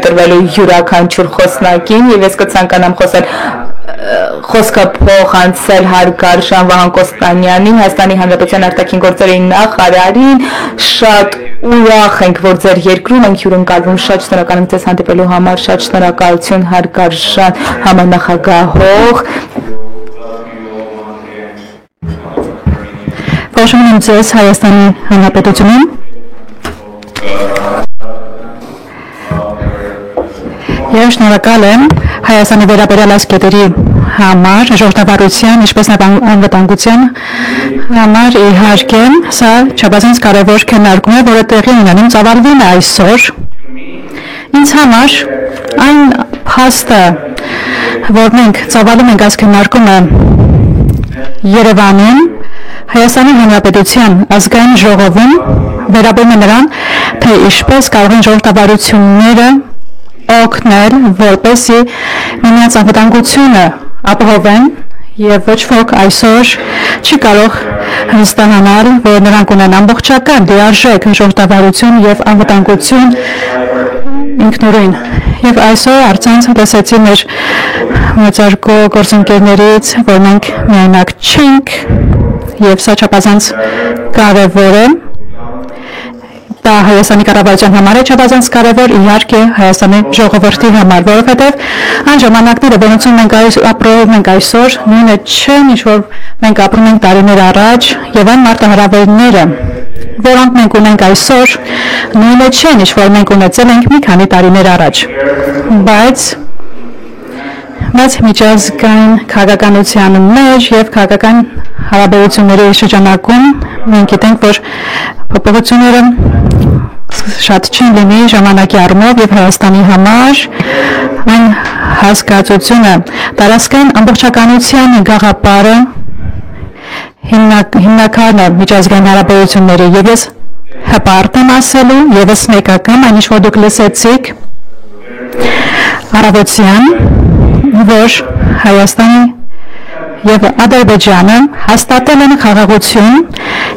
տրվելու յուրաքանչյուր խոսնակին եւ ես կցանկանամ խոսքը փոխանցել հարգարժան Վահան Կոստանյանին, Հայաստանի Հանրապետության արտաքին գործերի նախարարին, շատ ուրախ ենք, որ ձեր երկրում ենք հյուրընկալվում, շատ շնորհակալ ենք ձեզ հանդիպելու համար, շատ շնորհակալություն հարգարժան համանախագահող։ Ողջունում եմ ձեզ Հայաստանի Հանրապետությունում։ Եվ շնորհակալ եմ Հայաստանի վերաբերյալ այս կետերի համար, ժողովրդավարության, ինչպես նաև անվտանգության համար իհարկե սա չափազանց կարևոր քննարկում է, որը տեղի ունենում ծավալվում է այսօր։ Ինձ համար այն փաստը, որ մենք ծավալում ենք այս քննարկումը Երևանում, Հայաստանի Հանրապետության ազգային ժողովում վերաբերում է նրան, թե ինչպես կարող են ժողովրդավարությունները օգնել, որպեսզի միմյանց անվտանգությունը ապահովեն եւ ոչ ոք այսօր չի կարող հստահանալ, որ նրանք ունեն ամբողջական լիարժեք ժողովրդավարություն եւ անվտանգություն ինքնուրույն։ Եվ այսօր առցանց լսեցի մեր մեծարգո գործընկերներից, որ մենք միայնակ չենք եւ սա չափազանց կարեւոր է։ Դա Հայաստանի կառավարության համար է չափազանց կարևոր, իհարկե Հայաստանի ժողովրդի համար, որովհետև այն ժամանակները, որոնցում մենք ապրում ենք այսօր, նույնը չեն, ինչ որ մենք ապրում ենք տարիներ առաջ, եւ այն մարտահրավերները, որոնք մենք ունենք այսօր, նույնը չեն, ինչ որ մենք ունեցել ենք մի քանի տարիներ առաջ։ Բայց մեծ միջազգային քաղաքականության մեջ եւ քաղաքական հարաբերությունների շրջանակում մենք գիտենք, որ փոփոխությունները շատ չեն լինի ժամանակի առումով եւ Հայաստանի համար այն հասկացությունը տարածքային ամբողջականության գաղափարը հիմնականն է միջազգային հարաբերությունների եւ ես հպարտ եմ ասելու եւս մեկական այն ինչ որ դուք լսեցիք առավոտյան որ Հայաստանի եւ Ադրբեջանը հաստատել են խաղաղություն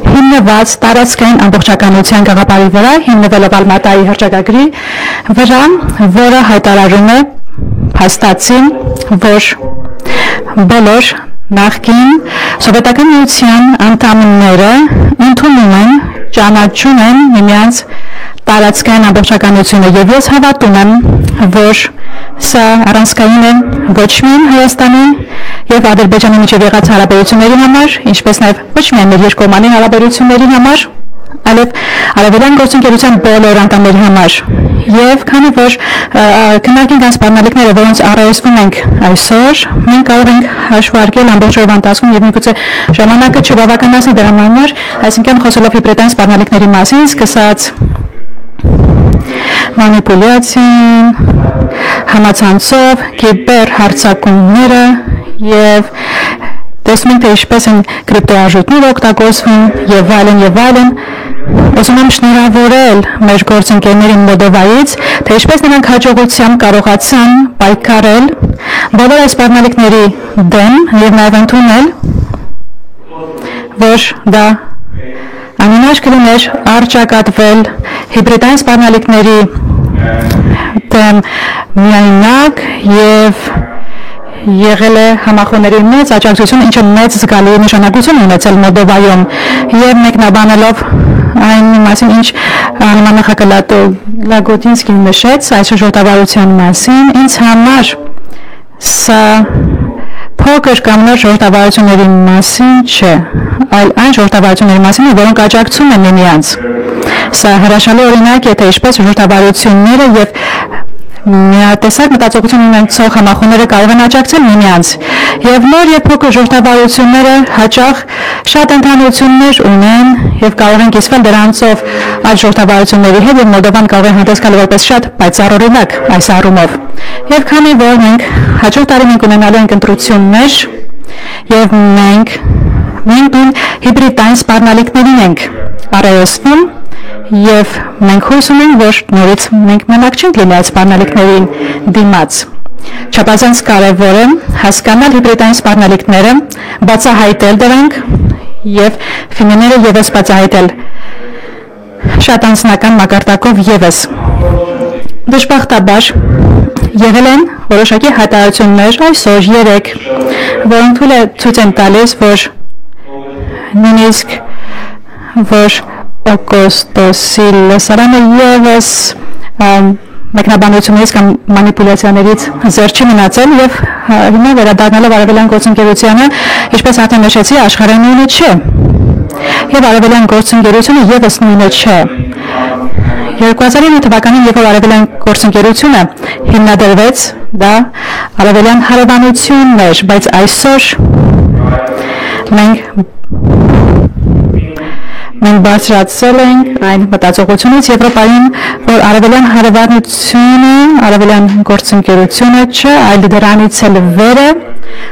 հիմնված տարածքային ամբողջականության գաղափարի վրա, հիմնվելով Ալմատայի հռչակագրի վրա, որը հայտարարում է փաստացին, որ բոլոր նախկին սովետական միության անդամները ընդունում են, ճանաչում են միմյանց տարածքային ամբողջականությունը եւ ես հավատում եմ, որ սա առանցքային է ոչ միայն Հայաստանի եւ Ադրբեջանի միջև եղած հարաբերությունների համար, ինչպես նաեւ ոչ միայն մեր երկկողմանի հարաբերությունների համար, այլև արևելյան գործընկերության բոլոր անդամների համար։ Եվ քանի որ քննարկենք այս բանալիքները, որոնց առայսվում ենք այսօր, մենք կարող ենք հաշվարկել ամբողջ օրվա ընթացքում եւ միգուցե ժամանակը չբավականացնի դրա համար, այսինքն խոսելով հիբրիդային բանալիքների մասին, սկսած մանիպուլյացիան, համացանցով, կիբեր հարձակումները եւ տեսնում ենք թե ինչպես են կրիպտոարժույթները օգտագործվում եւ այլն, ուզում եմ շնորհավորել մեր գործընկերներին Մոլդովայից, թե ինչպես նրանք հաջողությամբ կարողացան պայքարել բոլոր այս բանալիքների դեմ եւ նաեւ ընդունել, որ դա անհնար կլիներ առճակատվել հիբրիդային սպառնալիքների դեմ միայնակ եւ եղել է համախոհների մեծ աջակցություն, ինչը մեծ զգալի նշանակություն ունեցել Մոլդովայում եւ մեկնաբանելով այն մասին, ինչ համանախագահ Լագոդինսկին նշեց այս ժողովրդավարության մասին, ինձ համար սա փոքր կամ նոր ժողովրդավարությունների մասին չէ, այլ այն ժողովրդավարությունների մասին, որոնք աջակցում են միմյանց։ Սա հրաշալի օրինակ է, թե ինչպես ժողովրդավարությունները եւ միատեսակ մտածողություն ունեցող համախոհները կարող են աջակցել միմյանց եւ նոր եւ փոքր ժողովրդավարությունները հաճախ շատ ընդհանրություններ ունեն եւ կարող են կիսվել դրանցով այլ ժողովրդավարությունների հետ եւ Մոլդովան կարող է հանդես գալ որպես շատ պայծառ օրինակ այս առումով եւ քանի որ մենք հաջորդ տարի մենք ունենալու ենք ընտրություններ եւ մենք հիբրիդային սպառնալիքներին ենք առայսվում եւ մենք հույս ունենք, որ նորից մենք մենակ չենք լինի այս սպառնալիքներին դիմաց։ Չափազանց կարևոր է հասկանալ հիբրիդային սպառնալիքները, բացահայտել դրանք եւ ֆինանսները եւս բացահայտել շատ անձնական մակարդակով եւս։ Դժբախտաբար եղել են որոշակի հայտարարություններ այսօր երեք, որոնք ցույց են տալիս, որ նույնիսկ որ օգոստոսի լսարանը ևս մեկնաբանություններից կամ մանիպուլյացիաներից զերծ չի մնացել եւ հիմա վերադառնալով արևելյան գործընկերությանը, ինչպես արդեն նշեցի, աշխարհը նույնը չէ։ Եվ արևելյան գործընկերությունը ևս նույնը չէ։ 2009 թվականին, երբ որ արևելյան գործընկերությունը հիմնադրվեց, դա արևելյան հարևանությունն էր, բայց այսօր մենք բարձրացել ենք այն մտածողությունից Եվրոպայում, որ արևելյան հարևանությունը, արևելյան գործընկերությունը չէ, այլ դրանից էլ վերը,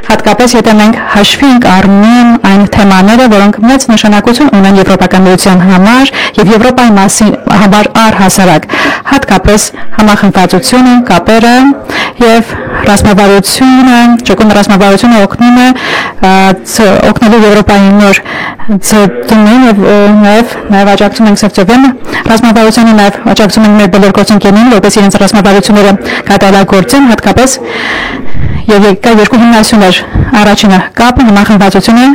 հատկապես եթե մենք հաշվի ենք առնում այն թեմաները, որոնք մեծ նշանակություն ունեն Եվրոպական միության համար եւ Եվրոպայի մասին համար առհասարակ, հատկապես համախմբվածությունը, կապերը եւ ռազմավարությունը, ճկուն ռազմավարությունը օգնում է օգնելու Եվրոպայի նոր ծնունդին եւ նաև աջակցում ենք Սևծովյան ռազմավարությանը, նաև աջակցում ենք մեր բոլոր գործընկերներին, որպես իրենց ռազմավարությունները կատարելագործեն, հատկապես եւ կա երկու հիմնասյուներ, առաջինը կապը, համախմբվածությունը,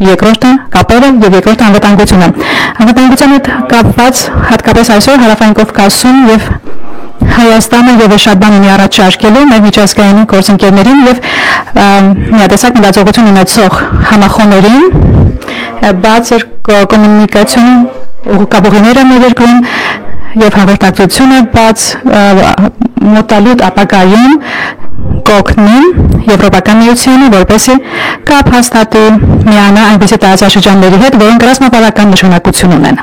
երկրորդը կապերը եւ երկրորդը անվտանգությունը։ Անվտանգության հետ կապված հատկապես այսօր Հարավային Կովկասում եւ Հայաստանը ևս շատ բան ունի առաջարկելու մեր միջազգային գործընկերներին եւ միատեսակ մտածողություն ունեցող համախոհներին, բացր կոմունիկացիոն ուղղակապողիները մեր երկրում եւ հաղորդակցությունը բաց մոտալուտ ապագայում կօգնի Եվրոպական միությանը, որպեսզի կապ հաստատի միանա այնպիսի տարածաշրջանների հետ, որոնք ռազմավարական նշանակություն ունեն։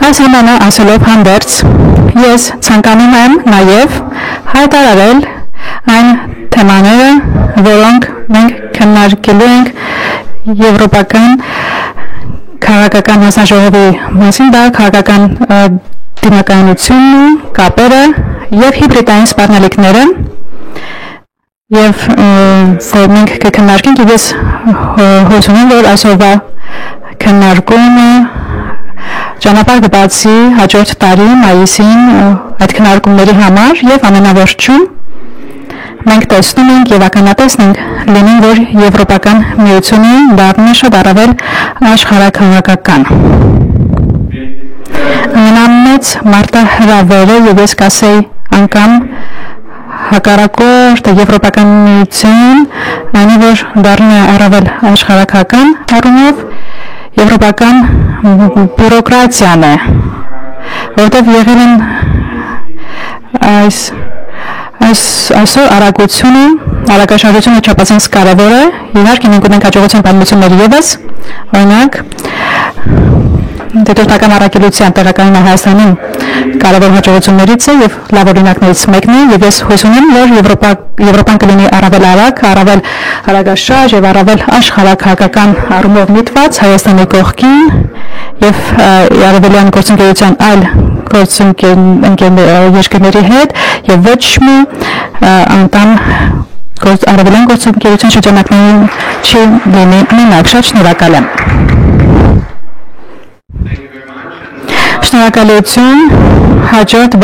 Այս ամենը ասելով հանդերձ, ես ցանկանում եմ նաև հայտարարել այն թեմաները, որոնք մենք քննարկելու ենք Եվրոպական քաղաքական հանձնաժողովի մասին, դա քաղաքական դիմակայունությունն, կապերը եւ հիբրիդային սպառնալիքները եւ որ մենք կքննարկենք եւ ես հույս ունեմ, որ այսօրվա քննարկումը ճանապարհ կբացի հաջորդ տարի մայիսին այդ քննարկումների համար եւ ամենավերջում մենք տեսնում ենք եւ ականատեսն ենք լինում, որ Եվրոպական միությունը դառնա շատ առավել աշխարհաքաղաքական։ Ամենամեծ մարտահրավերը եւ ես կասեի անգամ հակառակորդ Եվրոպական միություն, այնի որ դառնա առավել աշխարհաքաղաքական առումով Եվրոպական բյուրոկրատիան է, որտեղ եղել են այսօր արագաշարժությունը չափազանց կարևոր է, իհարկե մենք ունենք հաջողության պատմություններ ևս, օրինակ դետորտական առաքելության տեղակայումը Հայաստանում կարևոր հաջողություններից է եւ լավ օրինակներից մեկն է եւ ես հույս ունեմ, որ Եվրոպան կլինի առավել արագ, առավել արագաշարժ եւ առավել աշխարհաքաղաքական առումով միտված Հայաստանի կողքին եւ արևելյան գործընկերության այլ երկրների հետ եւ ոչ մի անդամ արևելյան գործընկերության շրջանակներում չի լինի մենակ։ Շատ շնորհակալ եմ։ Շնորհակալություն հաջորդ